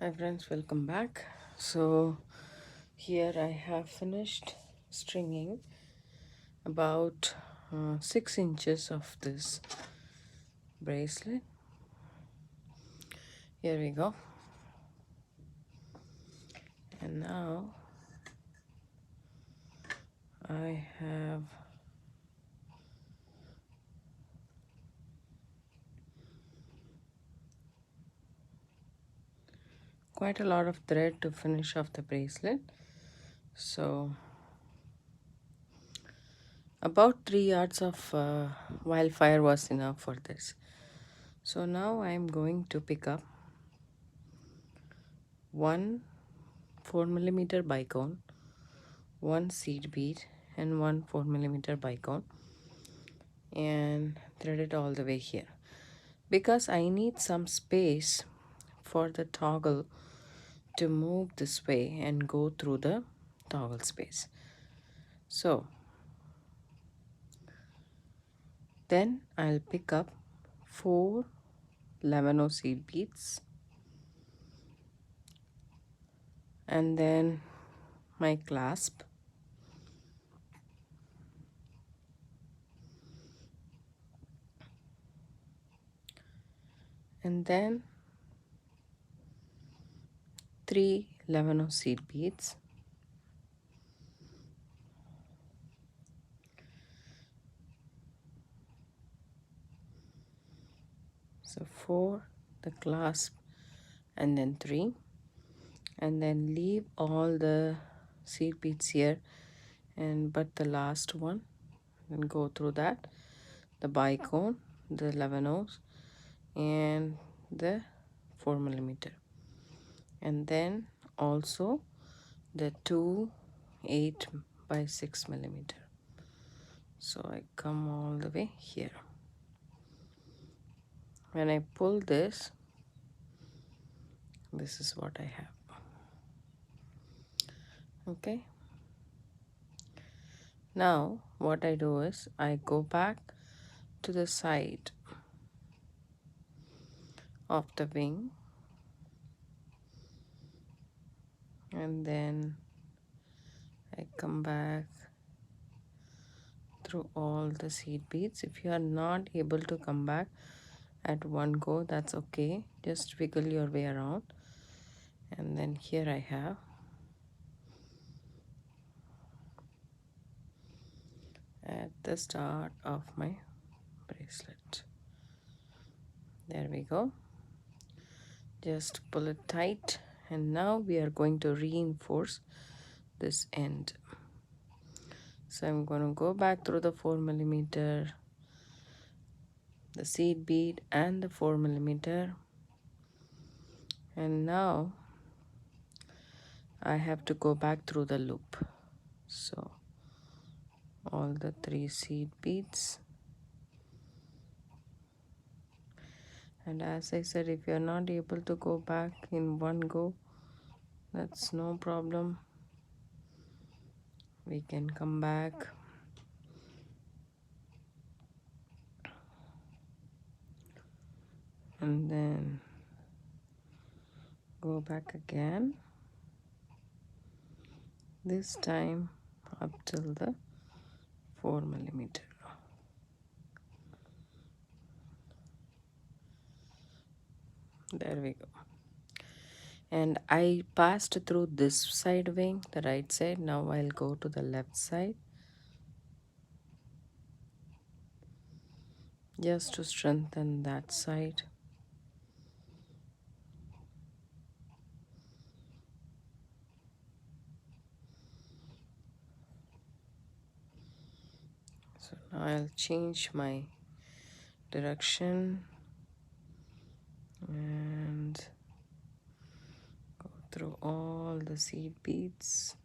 Hi friends, welcome back. So here I have finished stringing about 6 inches of this bracelet. Here we go. And now I have quite a lot of thread to finish off the bracelet. So about 3 yards of wildfire was enough for this. So now I am going to pick up one 4mm bicone, one seed bead, and one 4mm bicone, and thread it all the way here because I need some space for the toggle to move this way and go through the toggle space. So then I'll pick up 4 lemon seed beads and then my clasp, and then 3 lemon seed beads, so 4 the clasp and then 3, and then leave all the seed beads here and but the last one and go through that, the bicone, the 11 and the 4mm, and then also the 2 8 by 6mm. So I come all the way here. When I pull this is what I have. Okay, now what I do is I go back to the side of the wing, and then I come back through all the seed beads. If you are not able to come back at one go, that's okay, just wiggle your way around. And then here I have at the start of my bracelet. There we go, just pull it tight, and now we are going to reinforce this end. So I'm going to go back through the 4mm, the seed bead and the 4mm, and now I have to go back through the loop. So all the 3 seed beads, and as I said, if you're not able to go back in one go, that's no problem, we can come back and then go back again, this time up till the 4mm. There we go. And I passed through this side wing, the right side. Now I'll go to the left side just to strengthen that side. So now I'll change my direction and go through all the seed beads.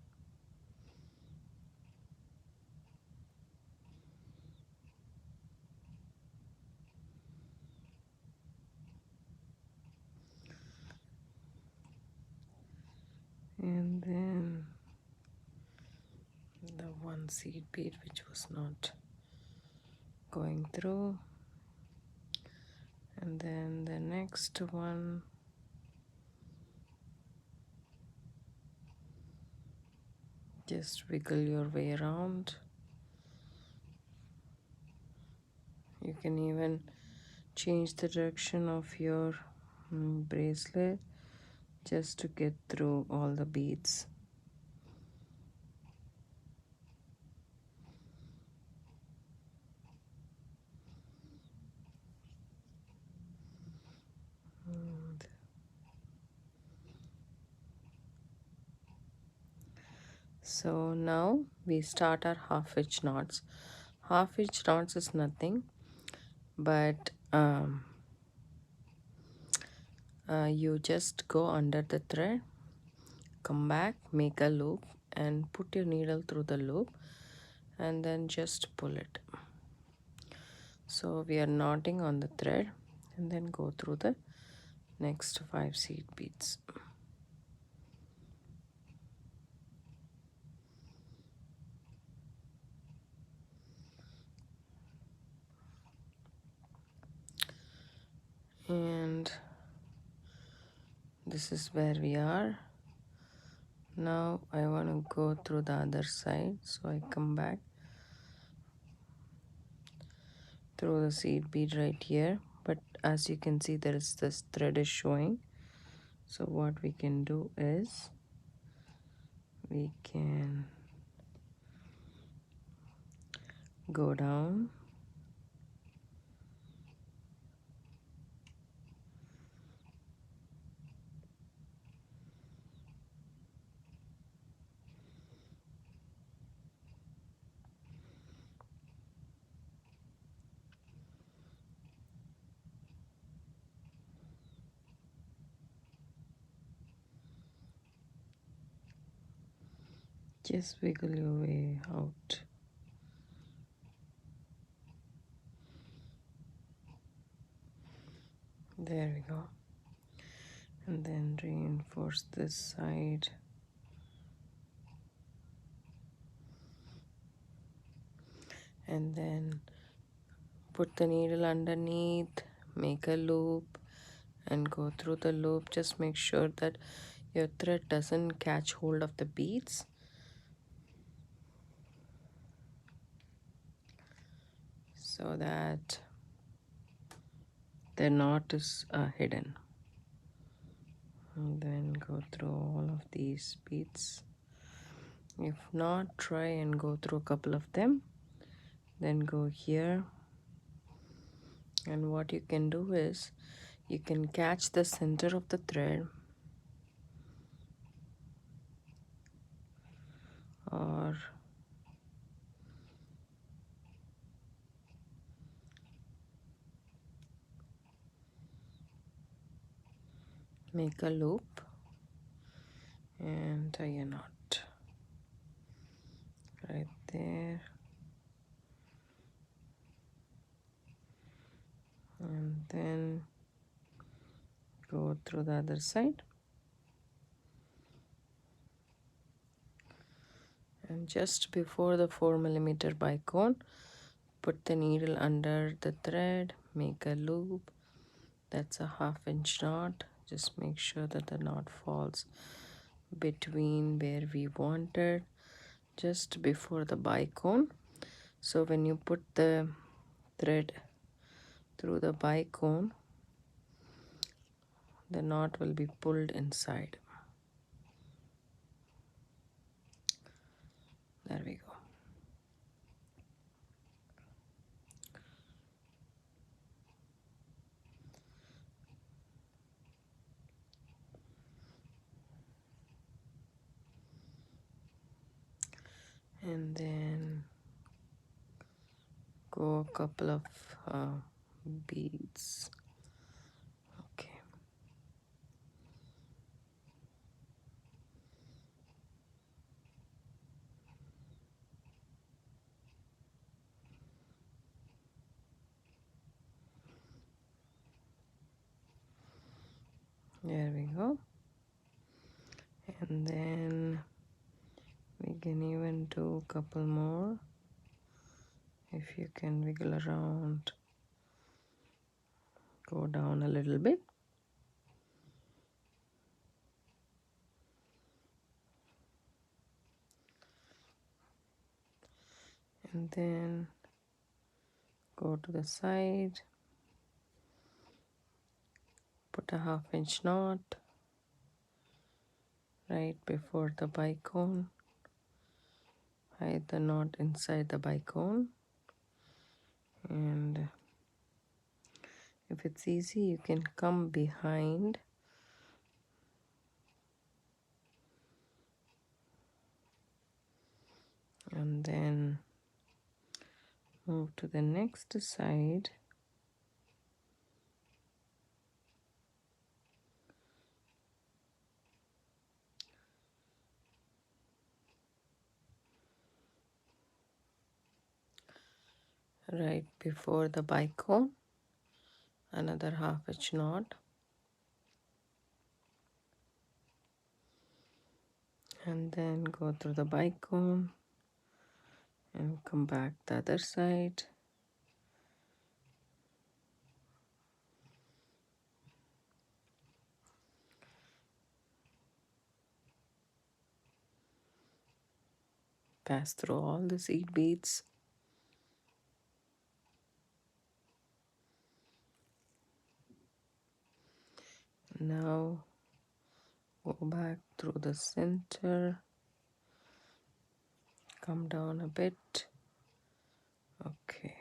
And then the one seed bead which was not going through, and then the next one, Just wiggle your way around. You can even change the direction of your bracelet just to get through all the beads. So now we start our half-hitch knots. Half-hitch knots is nothing but you just go under the thread, come back, make a loop and put your needle through the loop and then just pull it. So we are knotting on the thread and then go through the next 5 seed beads. And this is where we are. Now I want to go through the other side, so I come back through the seed bead right here, but as you can see there is this thread is showing. So what we can do is we can go down just wiggle your way out. There we go. And then reinforce this side. And then put the needle underneath, make a loop and go through the loop. Just make sure that your thread doesn't catch hold of the beads. So that the knot is hidden. And then go through all of these beads. If not, try and go through a couple of them. Then go here. And what you can do is you can catch the center of the thread or make a loop and tie a knot right there, and then go through the other side. And just before the 4mm bicone, put the needle under the thread, make a loop. That's a 1/2 inch knot. Just make sure that the knot falls between where we wanted, just before the bicone. So when you put the thread through the bicone, the knot will be pulled inside. There we go. And then go a couple of beads. Okay. There we go. And then we can even do a couple more. If you can wiggle around, go down a little bit. and then go to the side, put a 1/2 inch knot right before the bicone, hide the knot inside the bicone, and if it's easy you can come behind and then move to the next side, right before the bicone, another 1/2 inch knot, and then go through the bicone and come back the other side, pass through all the seed beads. Now go back through the center, come down a bit. Okay.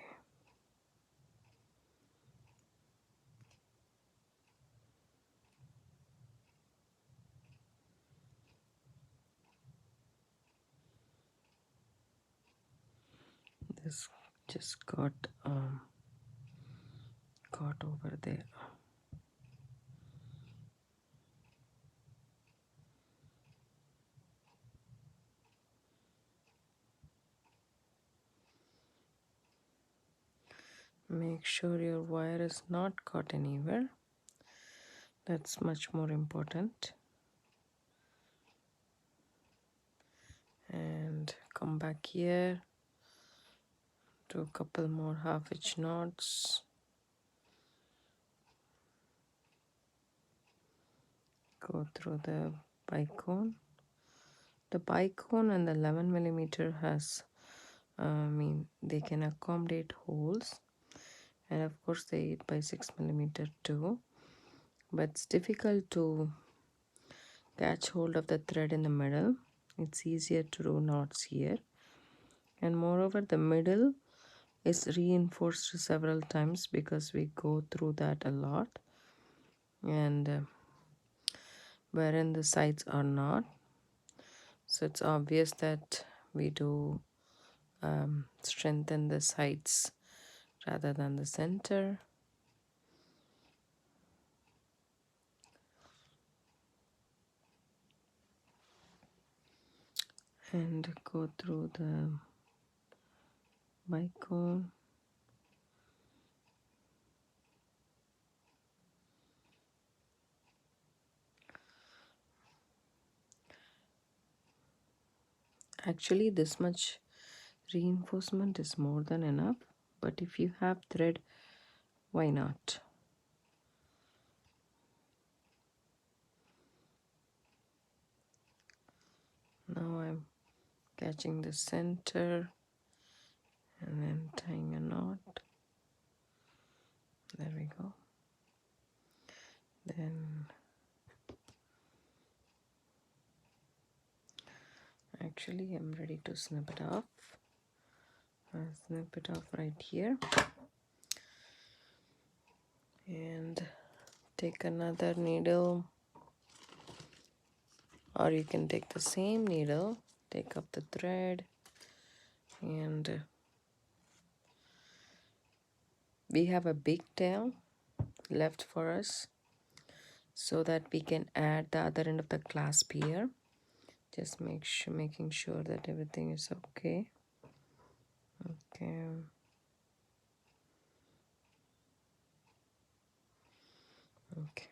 This just got caught over there. Make sure your wire is not caught anywhere. That's much more important. And come back here, do a couple more 1/2 inch knots. Go through the bicone. The bicone and the 11 millimeter has, they can accommodate holes, and of course the 8 by 6 millimeter too. But it's difficult to catch hold of the thread in the middle. It's easier to do knots here, and moreover the middle is reinforced several times because we go through that a lot, and wherein the sides are not, so it's obvious that we do strengthen the sides rather than the center. And go through the bicone. Actually, this much reinforcement is more than enough, but if you have thread, why not? Now I'm catching the center and then tying a knot. There we go. Then actually I'm ready to snip it off. I'll snip it off right here and take another needle, or you can take the same needle, take up the thread, and we have a big tail left for us so that we can add the other end of the clasp here. Just making sure that everything is okay. Okay. Okay.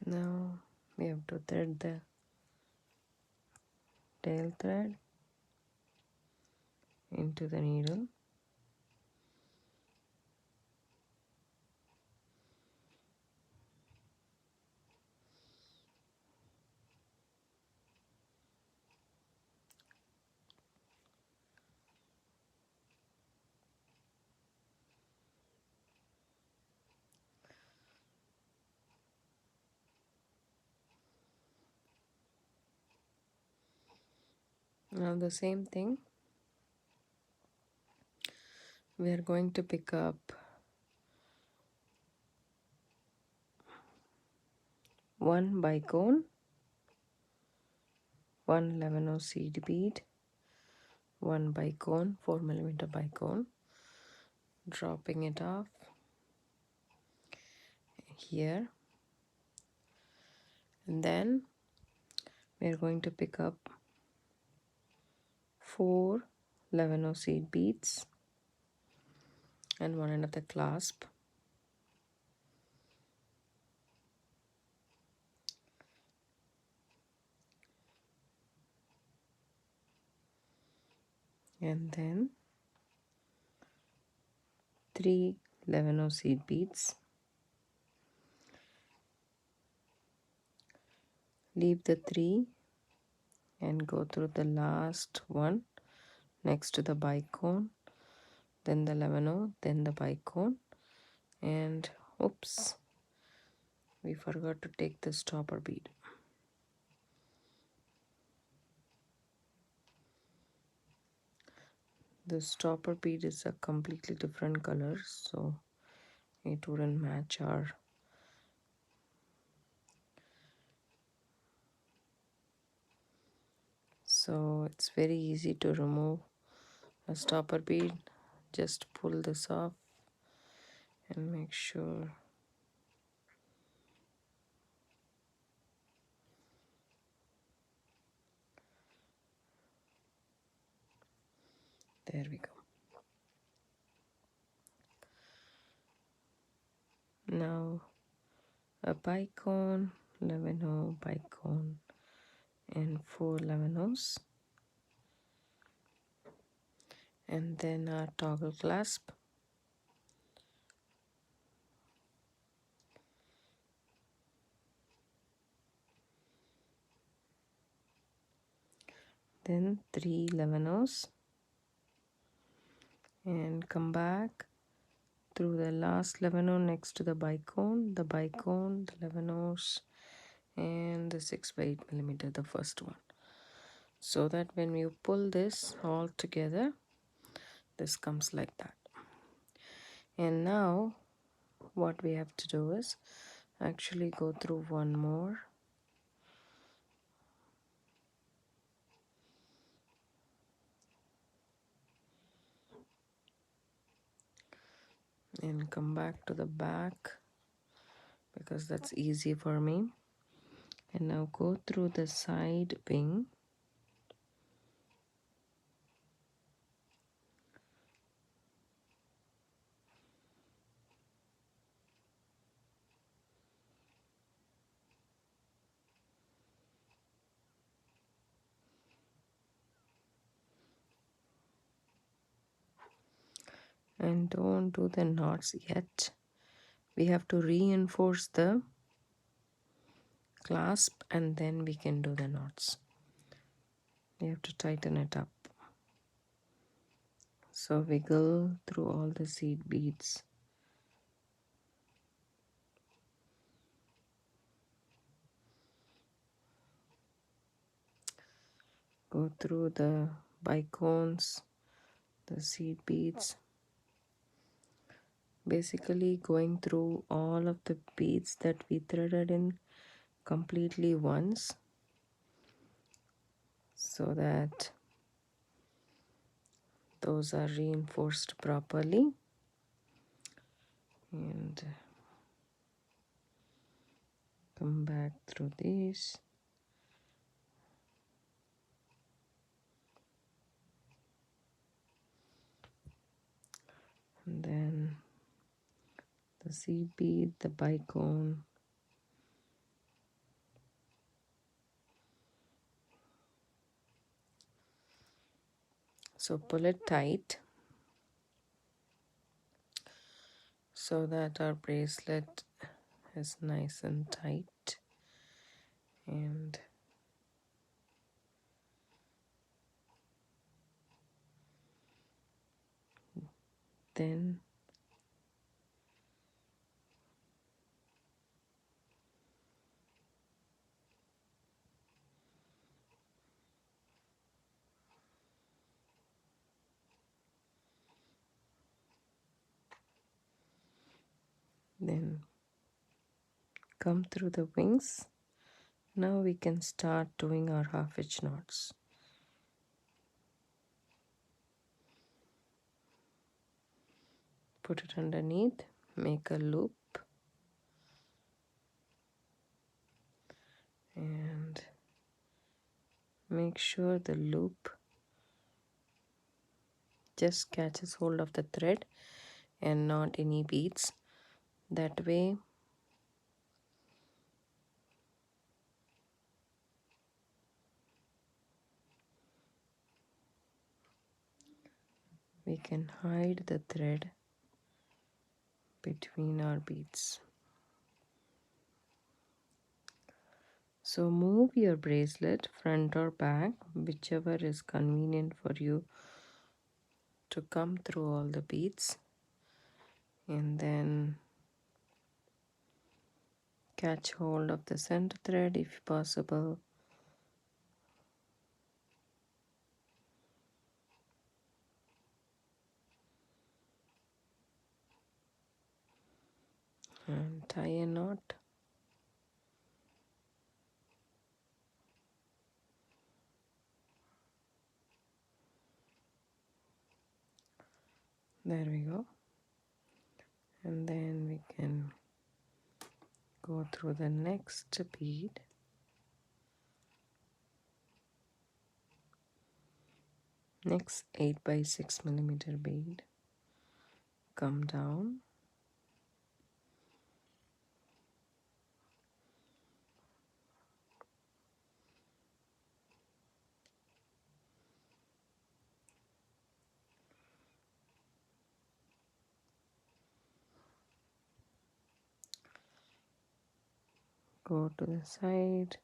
Now we have to thread the tail thread into the needle. Now the same thing, we are going to pick up one bicone, one 11 seed bead, one bicone, 4mm bicone, dropping it off here, and then we're going to pick up 4 11 seed beads and one another clasp, and then 3 11 seed beads, leave the 3 and go through the last one next to the bicone, then the 11, then the bicone, and oops, we forgot to take the stopper bead. The stopper bead is a completely different color, so it wouldn't match our so it's very easy to remove a stopper bead. Just pull this off and make sure there we go. Now a bicone, 11 bicone, and 4 11s, and then a toggle clasp, then 3 11s, and come back through the last 11 next to the bicone, the 11s, and the 6x8mm, the first one, so that when you pull this all together, this comes like that. And now what we have to do is actually go through one more, and come back to the back because that's easy for me, and now go through the side wing, and don't do the knots yet. We have to reinforce the clasp and then we can do the knots. We have to tighten it up. So wiggle through all the seed beads. Go through the bicones, the seed beads. Basically going through all of the beads that we threaded in completely once, so that those are reinforced properly. And come back through these. And then the seed bead, the bicone, so pull it tight so that our bracelet is nice and tight, and then Then come through the wings. Now we can start doing our half hitch knots. Put it underneath, make a loop, and make sure the loop just catches hold of the thread and not any beads. That way we can hide the thread between our beads. So move your bracelet front or back, whichever is convenient for you, to come through all the beads, and then catch hold of the center thread if possible. And tie a knot. There we go. And then we can go through the next bead. Next 8 by 6 millimeter bead. Come down. Go to the side.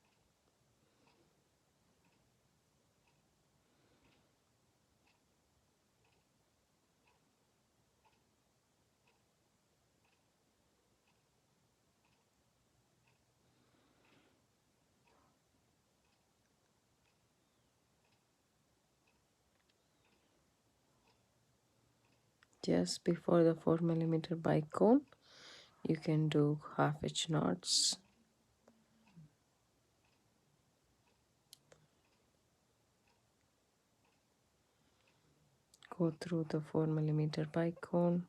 Just before the 4 millimeter bicone, you can do half hitch knots. Go through the 4 millimeter bicone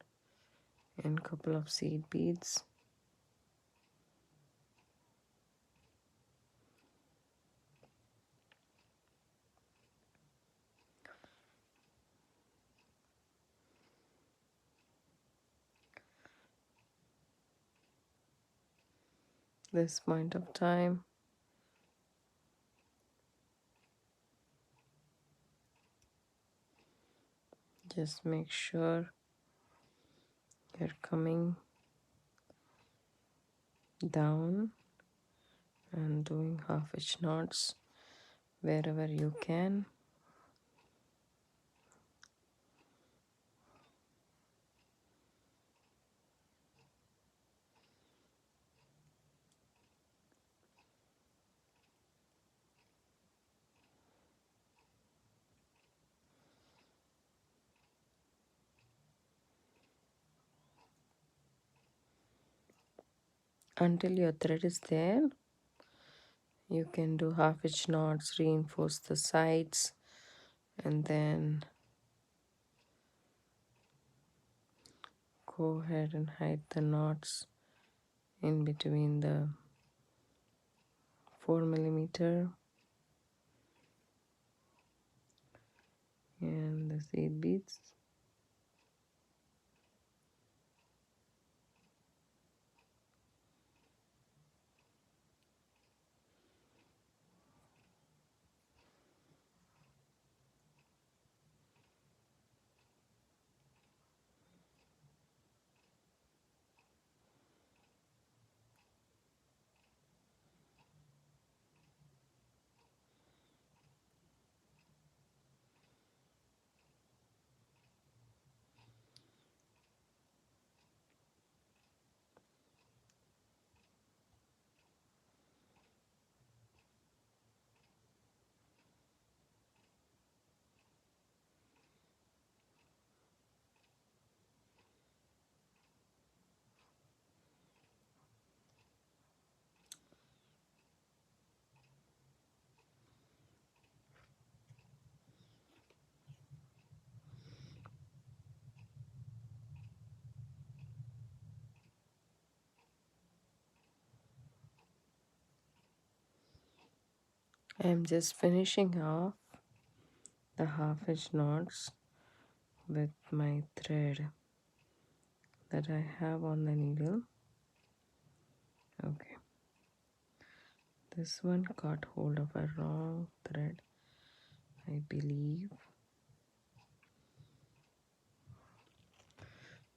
and couple of seed beads. This point of time, just make sure you're coming down and doing half hitch knots wherever you can. Until your thread is there, you can do half hitch knots, reinforce the sides, and then go ahead and hide the knots in between the 4 millimeter and the seed beads. I'm just finishing off the half-inch knots with my thread that I have on the needle. Okay, this one got hold of a wrong thread, I believe.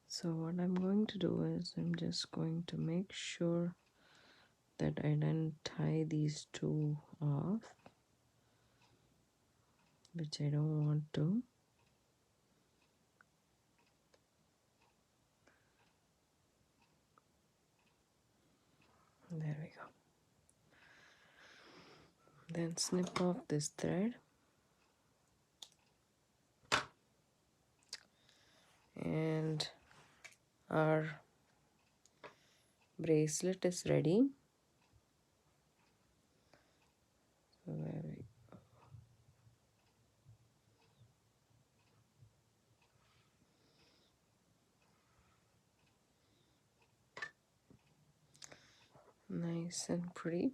So what I'm going to do is I'm just going to make sure that I don't tie these two off, which I don't want to. There we go. Then snip off this thread, and our bracelet is ready. So there we go. Nice and pretty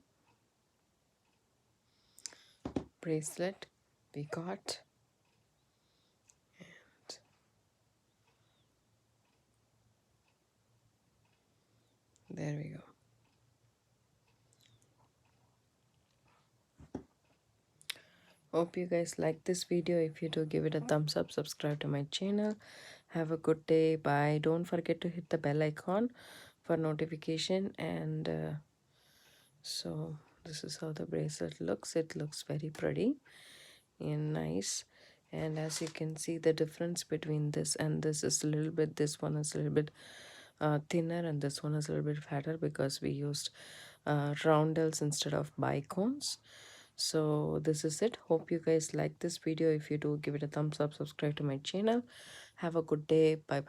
bracelet we got. And there we go. Hope you guys like this video. If you do, give it a thumbs up, subscribe to my channel. Have a good day. Bye. Don't forget to hit the bell icon for notification. And so this is how the bracelet looks. It looks very pretty and nice. And as you can see, the difference between this and this is a little bit, this one is a little bit thinner and this one is a little bit fatter because we used roundels instead of bicones. So this is it. Hope you guys like this video. If you do, give it a thumbs up, subscribe to my channel. Have a good day. Bye bye.